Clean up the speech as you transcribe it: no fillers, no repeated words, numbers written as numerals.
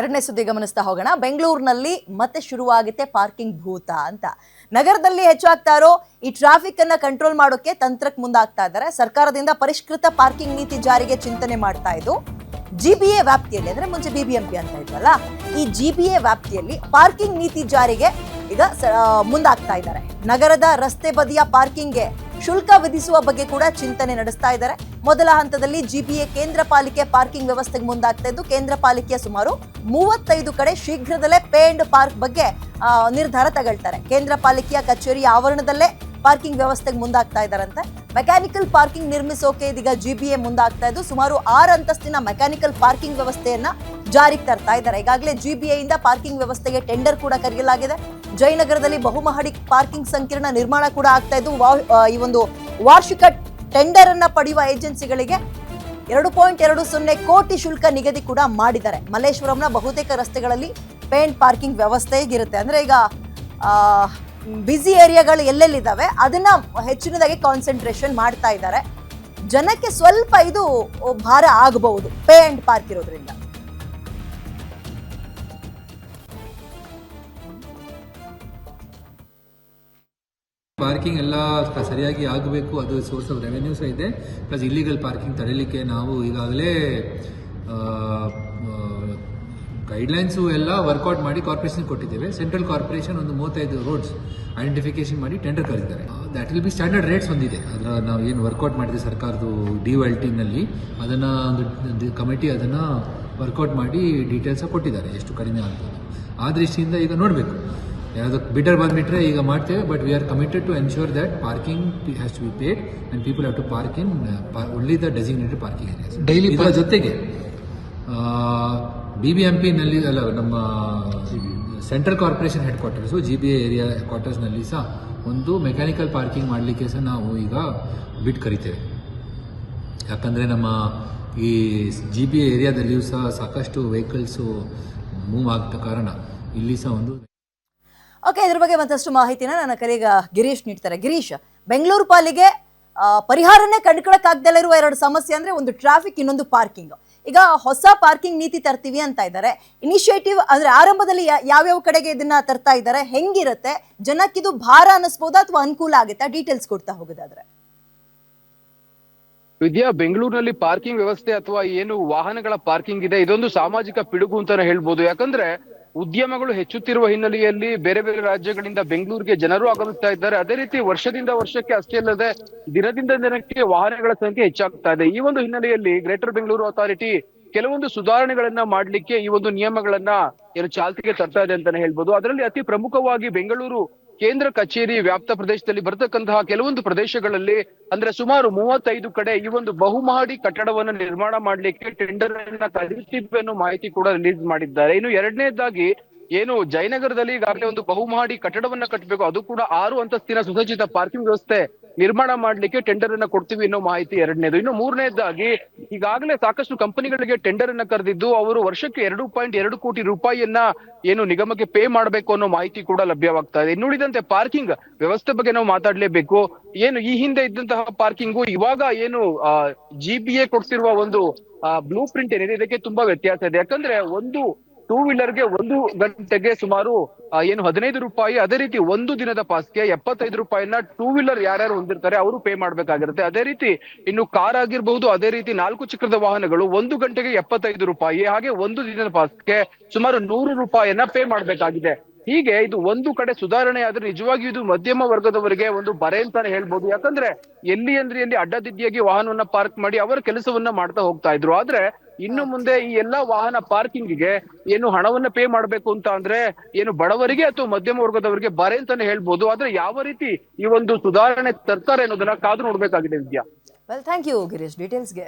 ಎರಡನೇ ಸುದ್ದಿ ಗಮನಿಸ್ತಾ ಹೋಗೋಣ. ಬೆಂಗಳೂರಿನಲ್ಲಿ ಮತ್ತೆ ಶುರುವಾಗುತ್ತೆ ಪಾರ್ಕಿಂಗ್ ಭೂತ ಅಂತ. ನಗರದಲ್ಲಿ ಹೆಚ್ಚಾಗ್ತಾ ಇರೋ ಈ ಟ್ರಾಫಿಕ್ ಅನ್ನ ಕಂಟ್ರೋಲ್ ಮಾಡೋಕೆ ತಂತ್ರಕ್ಕೆ ಮುಂದಾಗ್ತಾ ಇದ್ದಾರೆ. ಸರ್ಕಾರದಿಂದ ಪರಿಷ್ಕೃತ ಪಾರ್ಕಿಂಗ್ ನೀತಿ ಜಾರಿಗೆ ಚಿಂತನೆ ಮಾಡ್ತಾ ಇದ್ದು ಜಿಬಿಎ ವ್ಯಾಪ್ತಿಯಲ್ಲಿ, ಅಂದ್ರೆ ಮುಂಚೆ ಬಿಬಿಎಂಪಿ ಅಂತ ಇದ್ವಲ್ಲ, ಈ ಜಿಬಿಎ ವ್ಯಾಪ್ತಿಯಲ್ಲಿ ಪಾರ್ಕಿಂಗ್ ನೀತಿ ಜಾರಿಗೆ ಈಗ ಮುಂದಾಗ್ತಾ ಇದ್ದಾರೆ. ನಗರದ ರಸ್ತೆ ಬದಿಯ ಪಾರ್ಕಿಂಗ್ಗೆ ಶುಲ್ಕ ವಿಧಿಸುವ ಬಗ್ಗೆ ಕೂಡ ಚಿಂತನೆ ನಡೆಸ್ತಾ ಇದ್ದಾರೆ. ಮೊದಲ ಹಂತದಲ್ಲಿ ಜಿಬಿಎ ಕೇಂದ್ರ ಪಾಲಿಕೆ ಪಾರ್ಕಿಂಗ್ ವ್ಯವಸ್ಥೆಗೆ ಮುಂದಾಗ್ತಾ ಇದ್ದು, ಕೇಂದ್ರ ಪಾಲಿಕೆಯ ಸುಮಾರು 35 ಕಡೆ ಶೀಘ್ರದಲ್ಲೇ ಪೇ ಅಂಡ್ ಪಾರ್ಕ್ ಬಗ್ಗೆ ನಿರ್ಧಾರ ತಗೊಳ್ತಾರೆ. ಕೇಂದ್ರ ಪಾಲಿಕೆಯ ಕಚೇರಿಯ ಆವರಣದಲ್ಲೇ ಪಾರ್ಕಿಂಗ್ ವ್ಯವಸ್ಥೆಗೆ ಮುಂದಾಗ್ತಾ ಇದ್ದಾರಂತೆ. ಮೆಕ್ಯಾನಿಕಲ್ ಪಾರ್ಕಿಂಗ್ ನಿರ್ಮಿಸೋಕೆ ಇದೀಗ ಜಿಬಿಎ ಮುಂದಾಗ್ತಾ ಇದ್ದು ಸುಮಾರು 6 ಅಂತಸ್ತಿನ ಮೆಕ್ಯಾನಿಕಲ್ ಪಾರ್ಕಿಂಗ್ ವ್ಯವಸ್ಥೆಯನ್ನ ಜಾರಿಗೆ ತರ್ತಾ ಇದ್ದಾರೆ. ಈಗಾಗಲೇ ಜಿಬಿಎ ಇಂದ ಪಾರ್ಕಿಂಗ್ ವ್ಯವಸ್ಥೆಗೆ ಟೆಂಡರ್ ಕೂಡ ಕರೆಯಲಾಗಿದೆ. ಜಯನಗರದಲ್ಲಿ ಬಹುಮಹಡಿ ಪಾರ್ಕಿಂಗ್ ಸಂಕೀರ್ಣ ನಿರ್ಮಾಣ ಕೂಡ ಆಗ್ತಾ ಇದ್ದು ಈ ಒಂದು ವಾರ್ಷಿಕ ಟೆಂಡರ್ ಅನ್ನ ಪಡೆಯುವ ಏಜೆನ್ಸಿಗಳಿಗೆ 2.20 ಕೋಟಿ ಶುಲ್ಕ ನಿಗದಿ ಕೂಡ ಮಾಡಿದ್ದಾರೆ. ಮಲ್ಲೇಶ್ವರಂನ ಬಹುತೇಕ ರಸ್ತೆಗಳಲ್ಲಿ ಪೇ ಅಂಡ್ ಪಾರ್ಕಿಂಗ್ ವ್ಯವಸ್ಥೆ ಇರುತ್ತೆ. ಅಂದ್ರೆ ಈಗ ಬಿಸಿ ಏರಿಯಾಗಳು ಎಲ್ಲೆಲ್ಲಿದ್ದಾವೆ ಅದನ್ನ ಹೆಚ್ಚಿನದಾಗಿ ಕಾನ್ಸಂಟ್ರೇಷನ್ ಮಾಡ್ತಾ ಇದ್ದಾರೆ. ಜನಕ್ಕೆ ಸ್ವಲ್ಪ ಇದು ಭಾರ ಆಗಬಹುದು ಪೇ ಅಂಡ್ ಪಾರ್ಕ್ ಇರೋದ್ರಿಂದ. ಪಾರ್ಕಿಂಗ್ ಎಲ್ಲ ಸರಿಯಾಗಿ ಆಗಬೇಕು, ಅದು ಸೋರ್ಸ್ ಆಫ್ ರೆವೆನ್ಯೂಸ್ ಇದೆ. ಪ್ಲಸ್ ಇಲ್ಲಿಗಲ್ ಪಾರ್ಕಿಂಗ್ ತಡೆಯಲಿಕ್ಕೆ ನಾವು ಈಗಾಗಲೇ ಗೈಡ್ಲೈನ್ಸು ಎಲ್ಲ ವರ್ಕೌಟ್ ಮಾಡಿ ಕಾರ್ಪೊರೇಷನ್ ಕೊಟ್ಟಿದ್ದೇವೆ. ಸೆಂಟ್ರಲ್ ಕಾರ್ಪೊರೇಷನ್ ಒಂದು 35 ರೋಡ್ಸ್ ಐಡೆಂಟಿಫಿಕೇಶನ್ ಮಾಡಿ ಟೆಂಡರ್ ಕರೆದಿದ್ದಾರೆ. That will be standard rates ಹೊಂದಿದೆ. ಅದರ ನಾವು ಏನು ವರ್ಕೌಟ್ ಮಾಡಿದೆ ಸರ್ಕಾರದ್ದು DOLT-ನಲ್ಲಿ, ಅದನ್ನು ಒಂದು ಕಮಿಟಿ ಅದನ್ನು ವರ್ಕೌಟ್ ಮಾಡಿ ಡೀಟೇಲ್ಸ್ ಕೊಟ್ಟಿದ್ದಾರೆ ಎಷ್ಟು ಕಡಿಮೆ ಆಗ್ತದೆ. ಆ ದೃಷ್ಟಿಯಿಂದ ಈಗ ನೋಡಬೇಕು, ಯಾವುದು ಬಿಡರ್ ಬಂದುಬಿಟ್ರೆ ಈಗ ಮಾಡ್ತೇವೆ. But we are committed to ensure that parking has to be paid and people have to park in only the designated parking areas. Daily ಇದರ ಜೊತೆಗೆ BBMP-ನಲ್ಲಿ ಅಲ್ಲ, ನಮ್ಮ central corporation headquarters GBA area ಕ್ವಾರ್ಟರ್ಸ್ನಲ್ಲಿ ಸಹ ಒಂದು ಮೆಕ್ಯಾನಿಕಲ್ ಪಾರ್ಕಿಂಗ್ ಮಾಡಲಿಕ್ಕೆ ಸಹ ನಾವು ಈಗ ಬಿಡ್ ಕರಿತೇವೆ. ಯಾಕಂದರೆ ನಮ್ಮ ಈ GBA ಏರಿಯಾದಲ್ಲಿಯೂ ಸಹ ಸಾಕಷ್ಟು ವೆಹಿಕಲ್ಸು ಮೂವ್ ಆಗ್ತ ಕಾರಣ ಇಲ್ಲಿ ಸಹ ಒಂದು. ಓಕೆ, ಇದ್ರ ಬಗ್ಗೆ ಮತ್ತಷ್ಟು ಮಾಹಿತಿನ ನನ್ನ ಕರೆಗ ಗಿರೀಶ್ ನೀಡ್ತಾರೆ. ಗಿರೀಶ್, ಬೆಂಗಳೂರು ಪಾಲಿಗೆ ಪರಿಹಾರನೇ ಕಂಡುಕೊಳ್ಳಕ್ಕಾಗದಲ್ಲೇ ಇರುವ 2 ಸಮಸ್ಯೆ ಅಂದ್ರೆ ಒಂದು ಟ್ರಾಫಿಕ್, ಇನ್ನೊಂದು ಪಾರ್ಕಿಂಗ್. ಈಗ ಹೊಸ ಪಾರ್ಕಿಂಗ್ ನೀತಿ ತರ್ತೀವಿ ಅಂತ ಇದ್ದಾರೆ. ಇನಿಷಿಯೇಟಿವ್ ಅಂದ್ರೆ ಆರಂಭದಲ್ಲಿ ಯಾವ್ಯಾವ ಕಡೆಗೆ ಇದನ್ನ ತರ್ತಾ ಇದ್ದಾರೆ, ಹೆಂಗಿರುತ್ತೆ, ಜನಕ್ಕಿದು ಭಾರ ಅನಿಸ್ಬೋದಾ ಅಥವಾ ಅನುಕೂಲ ಆಗುತ್ತಾ? ಡೀಟೇಲ್ಸ್ ಕೊಡ್ತಾ ಹೋಗೋದಾದ್ರೆ. ವಿದ್ಯಾ, ಬೆಂಗಳೂರಿನಲ್ಲಿ ಪಾರ್ಕಿಂಗ್ ವ್ಯವಸ್ಥೆ ಅಥವಾ ಏನು ವಾಹನಗಳ ಪಾರ್ಕಿಂಗ್ ಇದೆ, ಇದೊಂದು ಸಾಮಾಜಿಕ ಪಿಡುಗು ಅಂತಾನೆ ಹೇಳ್ಬೋದು. ಯಾಕಂದ್ರೆ ಉದ್ಯಮಗಳು ಹೆಚ್ಚುತ್ತಿರುವ ಹಿನ್ನೆಲೆಯಲ್ಲಿ ಬೇರೆ ಬೇರೆ ರಾಜ್ಯಗಳಿಂದ ಬೆಂಗಳೂರಿಗೆ ಜನರು ಆಗಮಿಸ್ತಾ ಇದ್ದಾರೆ. ಅದೇ ರೀತಿ ವರ್ಷದಿಂದ ವರ್ಷಕ್ಕೆ ಅಷ್ಟೇ ಅಲ್ಲದೆ ದಿನದಿಂದ ದಿನಕ್ಕೆ ವಾಹನಗಳ ಸಂಖ್ಯೆ ಹೆಚ್ಚಾಗ್ತಾ ಇದೆ. ಈ ಒಂದು ಹಿನ್ನೆಲೆಯಲ್ಲಿ ಗ್ರೇಟರ್ ಬೆಂಗಳೂರು ಅಥಾರಿಟಿ ಕೆಲವೊಂದು ಸುಧಾರಣೆಗಳನ್ನ ಮಾಡ್ಲಿಕ್ಕೆ ಈ ಒಂದು ನಿಯಮಗಳನ್ನ ಏನು ಚಾಲ್ತಿಗೆ ತರ್ತಾ ಇದೆ ಅಂತಾನೆ ಹೇಳ್ಬೋದು. ಅದರಲ್ಲಿ ಅತಿ ಪ್ರಮುಖವಾಗಿ ಬೆಂಗಳೂರು ಕೇಂದ್ರ ಕಚೇರಿ ವ್ಯಾಪ್ತ ಪ್ರದೇಶದಲ್ಲಿ ಬರತಕ್ಕಂತಹ ಕೆಲವೊಂದು ಪ್ರದೇಶಗಳಲ್ಲಿ ಅಂದ್ರೆ ಸುಮಾರು 35 ಕಡೆ ಈ ಒಂದು ಬಹುಮಹಡಿ ಕಟ್ಟಡವನ್ನು ನಿರ್ಮಾಣ ಮಾಡ್ಲಿಕ್ಕೆ ಟೆಂಡರ್ ಅನ್ನ ಕರೆದಿದ್ದೇವೆ ಅನ್ನೋ ಮಾಹಿತಿ ಕೂಡ ರಿಲೀಸ್ ಮಾಡಿದ್ದಾರೆ. ಇನ್ನು ಎರಡನೇದಾಗಿ ಏನು ಜಯನಗರದಲ್ಲಿ ಈಗಾಗಲೇ ಒಂದು ಬಹುಮಹಡಿ ಕಟ್ಟಡವನ್ನ ಕಟ್ಟಬೇಕು, ಅದು ಕೂಡ 6 ಅಂತಸ್ತಿನ ಸುಸಜ್ಜಿತ ಪಾರ್ಕಿಂಗ್ ವ್ಯವಸ್ಥೆ ನಿರ್ಮಾಣ ಮಾಡ್ಲಿಕ್ಕೆ ಟೆಂಡರ್ ಅನ್ನ ಕೊಡ್ತೀವಿ ಅನ್ನೋ ಮಾಹಿತಿ ಎರಡನೇದು. ಇನ್ನು ಮೂರನೇದಾಗಿ ಈಗಾಗಲೇ ಸಾಕಷ್ಟು ಕಂಪನಿಗಳಿಗೆ ಟೆಂಡರ್ ಅನ್ನ ಕರೆದಿದ್ದು ಅವರು ವರ್ಷಕ್ಕೆ 2.2 ಕೋಟಿ ರೂಪಾಯಿಯನ್ನ ಏನು ನಿಗಮಕ್ಕೆ ಪೇ ಮಾಡಬೇಕು ಅನ್ನೋ ಮಾಹಿತಿ ಕೂಡ ಲಭ್ಯವಾಗ್ತಾ ಇದೆ. ಇನ್ನುಳಿದಂತೆ ಪಾರ್ಕಿಂಗ್ ವ್ಯವಸ್ಥೆ ಬಗ್ಗೆ ನಾವು ಮಾತಾಡ್ಲೇಬೇಕು. ಏನು ಈ ಹಿಂದೆ ಇದ್ದಂತಹ ಪಾರ್ಕಿಂಗು ಇವಾಗ ಏನು GBA ಕೊಡ್ತಿರುವ ಒಂದು ಬ್ಲೂ ಪ್ರಿಂಟ್ ಏನಿದೆ, ಇದಕ್ಕೆ ತುಂಬಾ ವ್ಯತ್ಯಾಸ ಇದೆ. ಯಾಕಂದ್ರೆ ಒಂದು 2 ವೀಲರ್ಗೆ 1 ಗಂಟೆಗೆ ಸುಮಾರು ಏನು 15 ರೂಪಾಯಿ, ಅದೇ ರೀತಿ ಒಂದು ದಿನದ ಪಾಸ್ಗೆ 75 ರೂಪಾಯಿನ 2 ವೀಲರ್ ಯಾರ್ಯಾರು ಹೊಂದಿರ್ತಾರೆ ಅವರು ಪೇ ಮಾಡ್ಬೇಕಾಗಿರುತ್ತೆ. ಅದೇ ರೀತಿ ಇನ್ನು ಕಾರ್ ಆಗಿರ್ಬಹುದು, ಅದೇ ರೀತಿ 4 ಚಕ್ರದ ವಾಹನಗಳು 1 ಗಂಟೆಗೆ 75 ರೂಪಾಯಿ, ಹಾಗೆ ಒಂದು ದಿನದ ಪಾಸ್ಗೆ ಸುಮಾರು 100 ರೂಪಾಯಿಯನ್ನ ಪೇ ಮಾಡ್ಬೇಕಾಗಿದೆ. ಹೀಗೆ ಇದು ಒಂದು ಕಡೆ ಸುಧಾರಣೆ ಆದ್ರೆ ನಿಜವಾಗಿಯೂ ಇದು ಮಧ್ಯಮ ವರ್ಗದವರಿಗೆ ಒಂದು ಬರೆ ಅಂತಾನೆ ಹೇಳ್ಬೋದು. ಯಾಕಂದ್ರೆ ಎಲ್ಲಿ ಅಡ್ಡದಿಡ್ಡಿಯಾಗಿ ವಾಹನವನ್ನ ಪಾರ್ಕ್ ಮಾಡಿ ಅವರ ಕೆಲಸವನ್ನ ಮಾಡ್ತಾ ಹೋಗ್ತಾ ಇದ್ರು. ಆದ್ರೆ ಇನ್ನು ಮುಂದೆ ಈ ಎಲ್ಲಾ ವಾಹನ ಪಾರ್ಕಿಂಗ್ಗೆ ಏನು ಹಣವನ್ನ ಪೇ ಮಾಡ್ಬೇಕು ಅಂತ ಅಂದ್ರೆ ಏನು ಬಡವರಿಗೆ ಅಥವಾ ಮಧ್ಯಮ ವರ್ಗದವರಿಗೆ ಬರೆ ಅಂತಾನೆ ಹೇಳ್ಬೋದು. ಆದ್ರೆ ಯಾವ ರೀತಿ ಈ ಒಂದು ಸುಧಾರಣೆ ತರ್ತಾರೆ ಅನ್ನೋದನ್ನ ಕಾದು ನೋಡ್ಬೇಕಾಗಿದೆ Vidya. Well, thank you Girish ಡೀಟೇಲ್ಸ್ಗೆ.